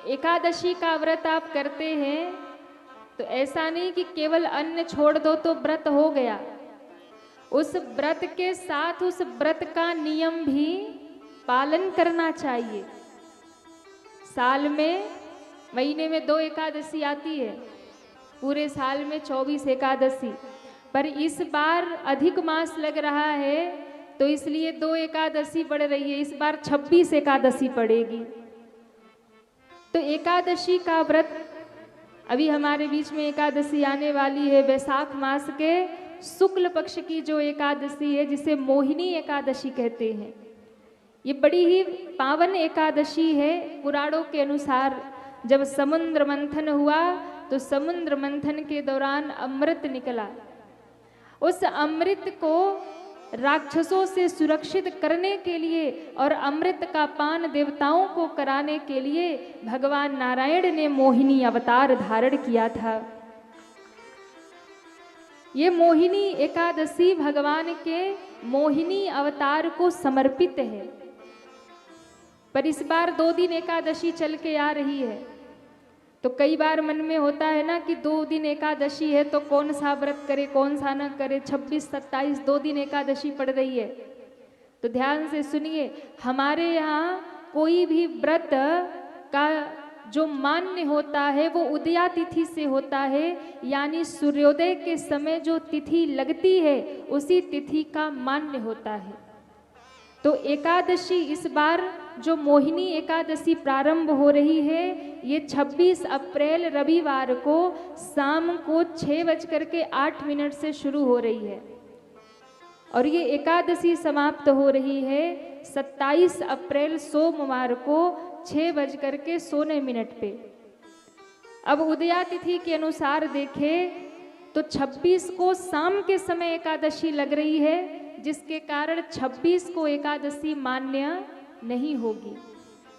एकादशी का व्रत आप करते हैं तो ऐसा नहीं कि केवल अन्न छोड़ दो तो व्रत हो गया। उस व्रत के साथ उस व्रत का नियम भी पालन करना चाहिए। साल में महीने में 2 एकादशी आती है, पूरे साल में 24 एकादशी, पर इस बार अधिक मास लग रहा है तो इसलिए 2 एकादशी पड़ रही है। इस बार 26 एकादशी पड़ेगी। तो एकादशी का व्रत अभी हमारे बीच में एकादशी आने वाली है, वैशाख मास के शुक्ल पक्ष की जो एकादशी है, जिसे मोहिनी एकादशी कहते हैं। ये बड़ी ही पावन एकादशी है। पुराणों के अनुसार जब समुद्र मंथन हुआ तो समुद्र मंथन के दौरान अमृत निकला। उस अमृत को राक्षसों से सुरक्षित करने के लिए और अमृत का पान देवताओं को कराने के लिए भगवान नारायण ने मोहिनी अवतार धारण किया था। ये मोहिनी एकादशी भगवान के मोहिनी अवतार को समर्पित है। पर इस बार 2 दिन एकादशी चल के आ रही है, तो कई बार मन में होता है ना कि 2 दिन एकादशी है तो कौन सा व्रत करे कौन सा न करे। 26, 27 2 दिन एकादशी पड़ रही है। तो ध्यान से सुनिए, हमारे यहाँ कोई भी व्रत का जो मान्य होता है वो उदया तिथि से होता है, यानी सूर्योदय के समय जो तिथि लगती है उसी तिथि का मान्य होता है। तो एकादशी इस बार जो मोहिनी एकादशी प्रारंभ हो रही है, ये 26 अप्रैल रविवार को शाम को 6:08 से शुरू हो रही है और ये एकादशी समाप्त हो रही है 27 अप्रैल सोमवार को 6:16 पे। अब उदया तिथि के अनुसार देखें तो 26 को शाम के समय एकादशी लग रही है, जिसके कारण 26 को एकादशी मान्य नहीं होगी।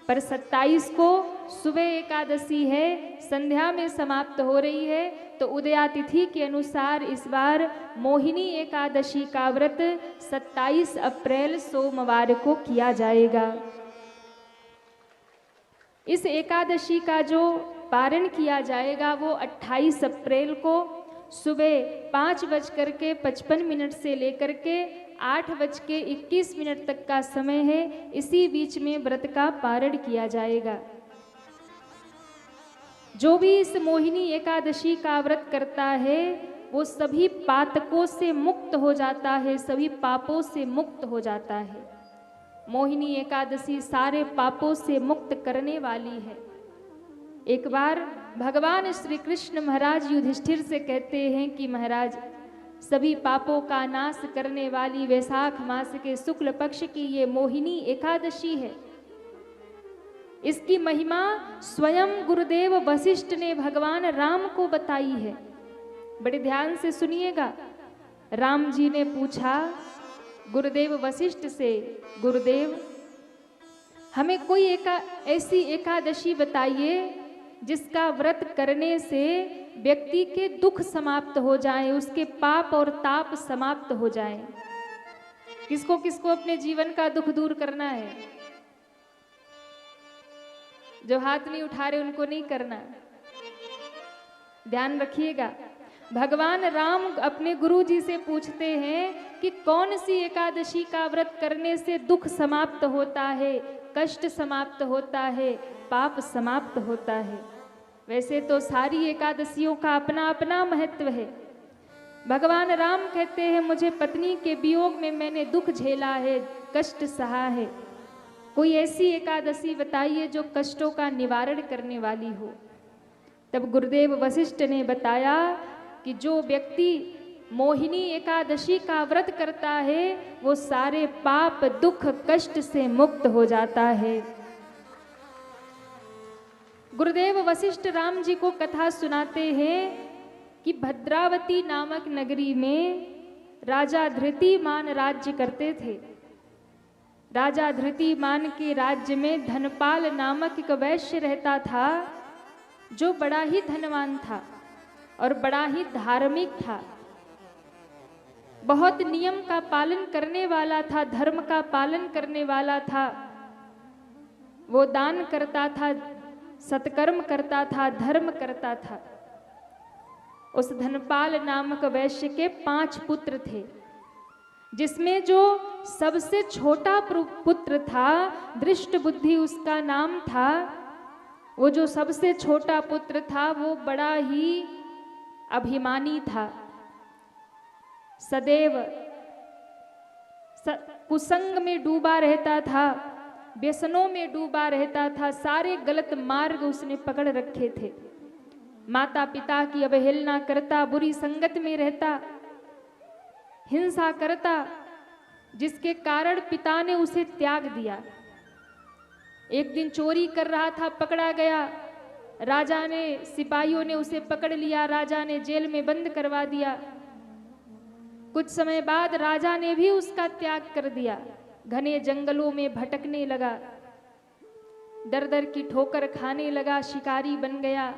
पर 27 को सुबह एकादशी है, संध्या में समाप्त हो रही है। तो उदया तिथि के अनुसार इस बार मोहिनी एकादशी का व्रत 27 अप्रैल सोमवार को किया जाएगा। इस एकादशी का जो पारण किया जाएगा वो 28 अप्रैल को सुबह 5:55 से लेकर के 8:21 तक का समय है। इसी बीच में व्रत का पारण किया जाएगा। जो भी इस मोहिनी एकादशी का व्रत करता है वो सभी पातकों से मुक्त हो जाता है, सभी पापों से मुक्त हो जाता है। मोहिनी एकादशी सारे पापों से मुक्त करने वाली है। एक बार भगवान श्री कृष्ण महाराज युधिष्ठिर से कहते हैं कि महाराज, सभी पापों का नाश करने वाली वैशाख मास के शुक्ल पक्ष की ये मोहिनी एकादशी है। इसकी महिमा स्वयं गुरुदेव वशिष्ठ ने भगवान राम को बताई है। बड़े ध्यान से सुनिएगा। राम जी ने पूछा गुरुदेव वशिष्ठ से, गुरुदेव हमें कोई ऐसी एकादशी बताइए जिसका व्रत करने से व्यक्ति के दुख समाप्त हो जाए, उसके पाप और ताप समाप्त हो जाए। किसको किसको अपने जीवन का दुख दूर करना है? जो हाथ नहीं उठा रहे उनको नहीं करना, ध्यान रखिएगा। भगवान राम अपने गुरु जी से पूछते हैं कि कौन सी एकादशी का व्रत करने से दुख समाप्त होता है, कष्ट समाप्त होता है, पाप समाप्त होता है। वैसे तो सारी एकादशियों का अपना अपना महत्व है। भगवान राम कहते हैं मुझे पत्नी के वियोग में मैंने दुख झेला है, कष्ट सहा है। कोई ऐसी एकादशी बताइए जो कष्टों का निवारण करने वाली हो। तब गुरुदेव वशिष्ठ ने बताया कि जो व्यक्ति मोहिनी एकादशी का व्रत करता है वो सारे पाप दुख कष्ट से मुक्त हो जाता है। गुरुदेव वशिष्ठ राम जी को कथा सुनाते हैं कि भद्रावती नामक नगरी में राजा धृतिमान राज्य करते थे। राजा धृतिमान के राज्य में धनपाल नामक एक वैश्य रहता था, जो बड़ा ही धनवान था और बड़ा ही धार्मिक था। बहुत नियम का पालन करने वाला था, धर्म का पालन करने वाला था। वो दान करता था, सत्कर्म करता था, धर्म करता था। उस धनपाल नामक वैश्य के 5 पुत्र थे, जिसमें जो सबसे छोटा पुत्र था, दृष्ट बुद्धि उसका नाम था। वो जो सबसे छोटा पुत्र था वो बड़ा ही अभिमानी था, सदैव कुसंग में डूबा रहता था, व्यसनों में डूबा रहता था, सारे गलत मार्ग उसने पकड़ रखे थे। माता पिता की अवहेलना करता, बुरी संगत में रहता, हिंसा करता, जिसके कारण पिता ने उसे त्याग दिया। एक दिन चोरी कर रहा था, पकड़ा गया। राजा ने, सिपाहियों ने उसे पकड़ लिया, राजा ने जेल में बंद करवा दिया। कुछ समय बाद राजा ने भी उसका त्याग कर दिया, घने जंगलों में भटकने लगा, दर दर की ठोकर खाने लगा, शिकारी बन गया।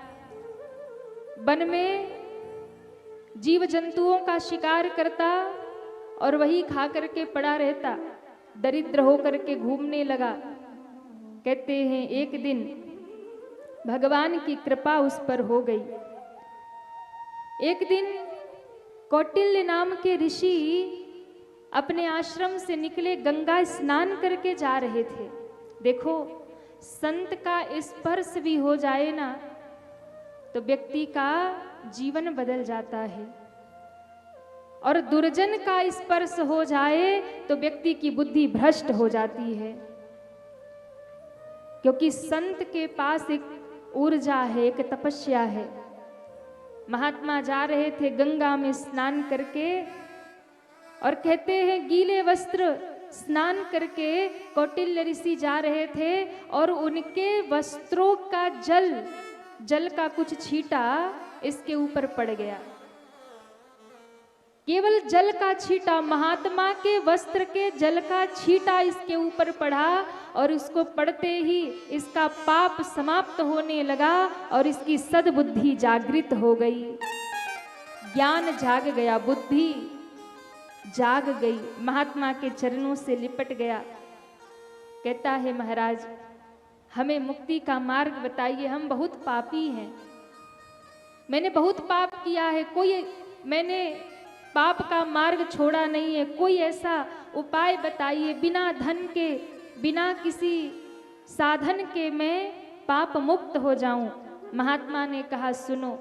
वन में जीव जंतुओं का शिकार करता और वही खा करके पड़ा रहता, दरिद्र होकर के घूमने लगा। कहते हैं एक दिन भगवान की कृपा उस पर हो गई। एक दिन कौटिल्य नाम के ऋषि अपने आश्रम से निकले, गंगा स्नान करके जा रहे थे। देखो, संत का स्पर्श भी हो जाए ना तो व्यक्ति का जीवन बदल जाता है, और दुर्जन का स्पर्श हो जाए तो व्यक्ति की बुद्धि भ्रष्ट हो जाती है। क्योंकि संत के पास एक ऊर्जा है, एक तपस्या है। महात्मा जा रहे थे गंगा में स्नान करके, और कहते हैं गीले वस्त्र स्नान करके कौटिल्य ऋषि जा रहे थे, और उनके वस्त्रों का जल का कुछ छींटा इसके ऊपर पड़ गया। केवल जल का छींटा, महात्मा के वस्त्र के जल का छींटा इसके ऊपर पड़ा, और इसको पड़ते ही इसका पाप समाप्त होने लगा और इसकी सद्बुद्धि जागृत हो गई। ज्ञान जाग गया, बुद्धि जाग गई, महात्मा के चरणों से लिपट गया। कहता है महाराज, हमें मुक्ति का मार्ग बताइए, हम बहुत पापी हैं, मैंने बहुत पाप किया है, मैंने पाप का मार्ग छोड़ा नहीं है, कोई ऐसा उपाय बताइए, बिना धन के, बिना किसी साधन के मैं पाप मुक्त हो जाऊं। महात्मा ने कहा, सुनो,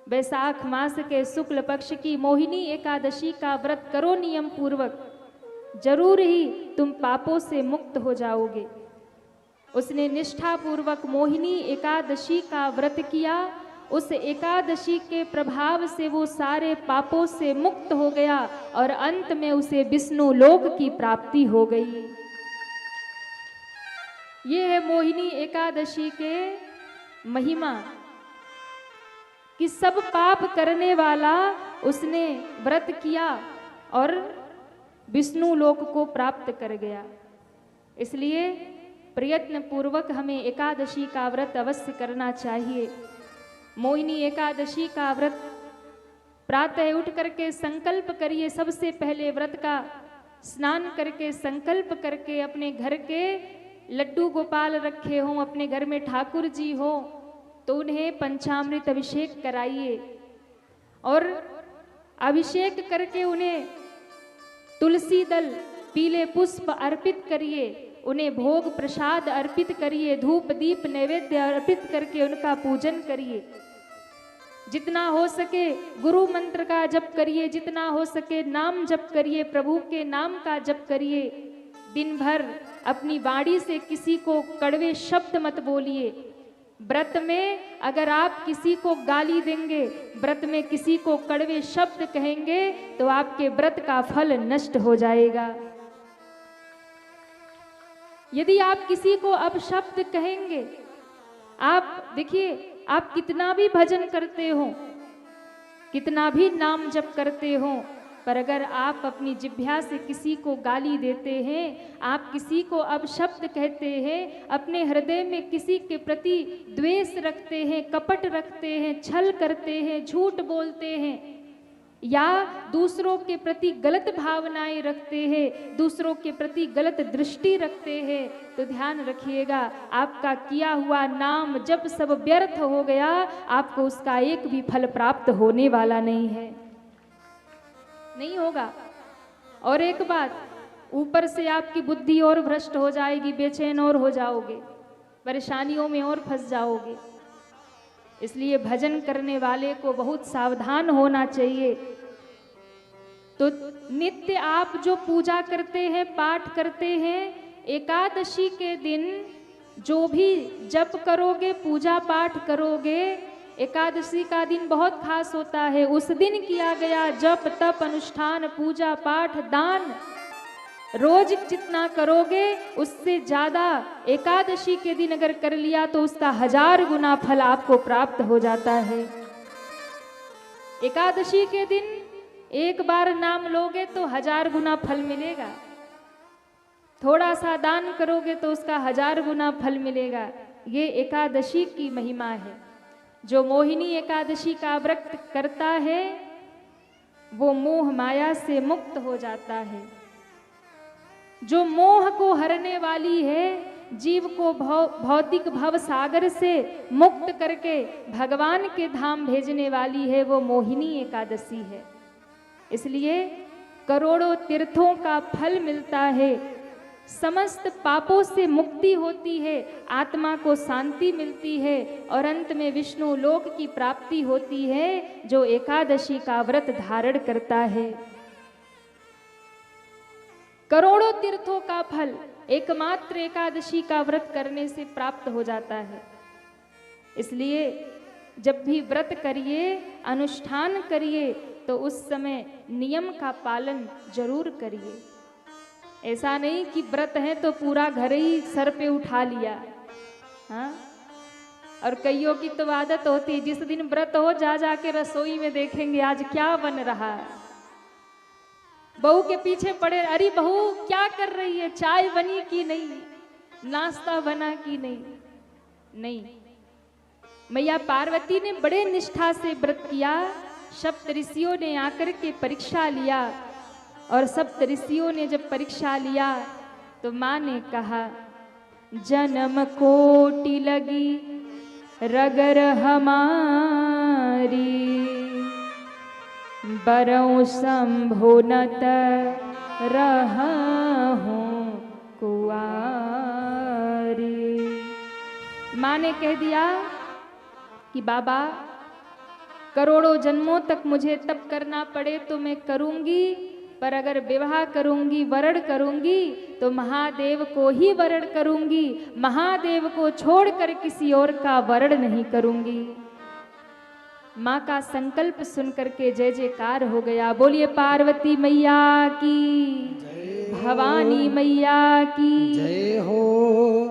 वैशाख मास के शुक्ल पक्ष की मोहिनी एकादशी का व्रत करो नियम पूर्वक, जरूर ही तुम पापों से मुक्त हो जाओगे। उसने निष्ठा पूर्वक मोहिनी एकादशी का व्रत किया। उस एकादशी के प्रभाव से वो सारे पापों से मुक्त हो गया और अंत में उसे विष्णु लोक की प्राप्ति हो गई। ये है मोहिनी एकादशी के महिमा कि सब पाप करने वाला उसने व्रत किया और विष्णु लोक को प्राप्त कर गया। इसलिए प्रयत्न पूर्वक हमें एकादशी का व्रत अवश्य करना चाहिए। मोहिनी एकादशी का व्रत प्रातः उठ करके संकल्प करिए, सबसे पहले व्रत का स्नान करके संकल्प करके अपने घर के लड्डू गोपाल रखे हों, अपने घर में ठाकुर जी हो तो उन्हें पंचामृत अभिषेक कराइए और अभिषेक करके उन्हें तुलसी दल, पीले पुष्प अर्पित करिए, उन्हें भोग प्रसाद अर्पित करिए, धूप दीप नैवेद्य अर्पित करके उनका पूजन करिए। जितना हो सके गुरु मंत्र का जप करिए, जितना हो सके नाम जप करिए, प्रभु के नाम का जप करिए। दिन भर अपनी वाणी से किसी को कड़वे शब्द मत बोलिए। व्रत में अगर आप किसी को गाली देंगे, व्रत में किसी को कड़वे शब्द कहेंगे तो आपके व्रत का फल नष्ट हो जाएगा। यदि आप किसी को अपशब्द कहेंगे, आप देखिए, आप कितना भी भजन करते हो, कितना भी नाम जप करते हो, पर अगर आप अपनी जिह्वा से किसी को गाली देते हैं, आप किसी को अपशब्द कहते हैं, अपने हृदय में किसी के प्रति द्वेष रखते हैं, कपट रखते हैं, छल करते हैं, झूठ बोलते हैं, या दूसरों के प्रति गलत भावनाएं रखते हैं, दूसरों के प्रति गलत दृष्टि रखते हैं, तो ध्यान रखिएगा आपका किया हुआ नाम जब सब व्यर्थ हो गया, आपको उसका एक भी फल प्राप्त होने वाला नहीं है, नहीं होगा। और एक बात, ऊपर से आपकी बुद्धि और भ्रष्ट हो जाएगी, बेचैन और हो जाओगे, परेशानियों में और फंस जाओगे। इसलिए भजन करने वाले को बहुत सावधान होना चाहिए। तो नित्य आप जो पूजा करते हैं, पाठ करते हैं, एकादशी के दिन जो भी जप करोगे, पूजा पाठ करोगे, एकादशी का दिन बहुत खास होता है। उस दिन किया गया जप तप अनुष्ठान पूजा पाठ दान रोज जितना करोगे उससे ज्यादा एकादशी के दिन अगर कर लिया तो उसका 1000 गुना फल आपको प्राप्त हो जाता है। एकादशी के दिन एक बार नाम लोगे तो 1000 गुना फल मिलेगा, थोड़ा सा दान करोगे तो उसका 1000 गुना फल मिलेगा। ये एकादशी की महिमा है। जो मोहिनी एकादशी का व्रत करता है वो मोह माया से मुक्त हो जाता है। जो मोह को हरने वाली है, जीव को भौतिक भव सागर से मुक्त करके भगवान के धाम भेजने वाली है, वो मोहिनी एकादशी है। इसलिए करोड़ों तीर्थों का फल मिलता है, समस्त पापों से मुक्ति होती है, आत्मा को शांति मिलती है और अंत में विष्णु लोक की प्राप्ति होती है जो एकादशी का व्रत धारण करता है। करोड़ों तीर्थों का फल एकमात्र एकादशी का व्रत करने से प्राप्त हो जाता है। इसलिए जब भी व्रत करिए, अनुष्ठान करिए, तो उस समय नियम का पालन जरूर करिए। ऐसा नहीं कि व्रत है तो पूरा घर ही सर पे उठा लिया। हाँ, और कईयों की तो आदत होती है, जिस दिन व्रत हो जा जाके रसोई में देखेंगे आज क्या बन रहा है। बहू के पीछे पड़े, अरे बहू क्या कर रही है, चाय बनी कि नहीं, नाश्ता बना कि नहीं। नहीं, मैया पार्वती ने बड़े निष्ठा से व्रत किया। सप्त ऋषियों ने आकर के परीक्षा लिया और सप्त ऋषियों ने जब परीक्षा लिया तो माँ ने कहा, जन्म कोटि लगी रगर हमारी, बरौ संभुनत रहूं कुआरी। माँ ने कह दिया कि बाबा करोड़ों जन्मों तक मुझे तप करना पड़े तो मैं करूंगी, पर अगर विवाह करूंगी, वरण करूंगी तो महादेव को ही वरण करूंगी, महादेव को छोड़कर किसी और का वरण नहीं करूंगी। माँ का संकल्प सुनकर के जय जयकार हो गया। बोलिए पार्वती मैया की, भवानी मैया की जय हो।